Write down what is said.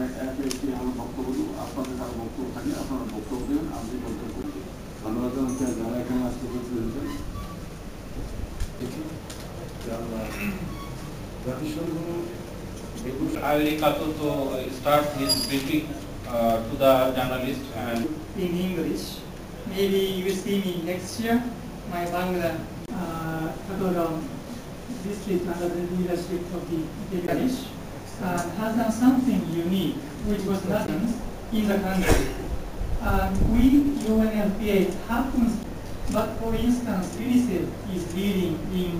একে একটি আমার বক্তব্য দেবো, আপনাদের কারো বক্তব্য থাকলে আপনারা বক্তব্য দেবেন, আমি বক্তব্য করবো। ধন্যবাদ জানাচ্ছি যারা এখানে আসতে পেরেছেন। I will Kato to start his briefing to the journalist and in English. Maybe you will see me next year. My Bangla Katodam district under the leadership of the Bangladesh has done something unique which was not done in the country. We, UNFPA, happens, but for instance, UNICEF is leading in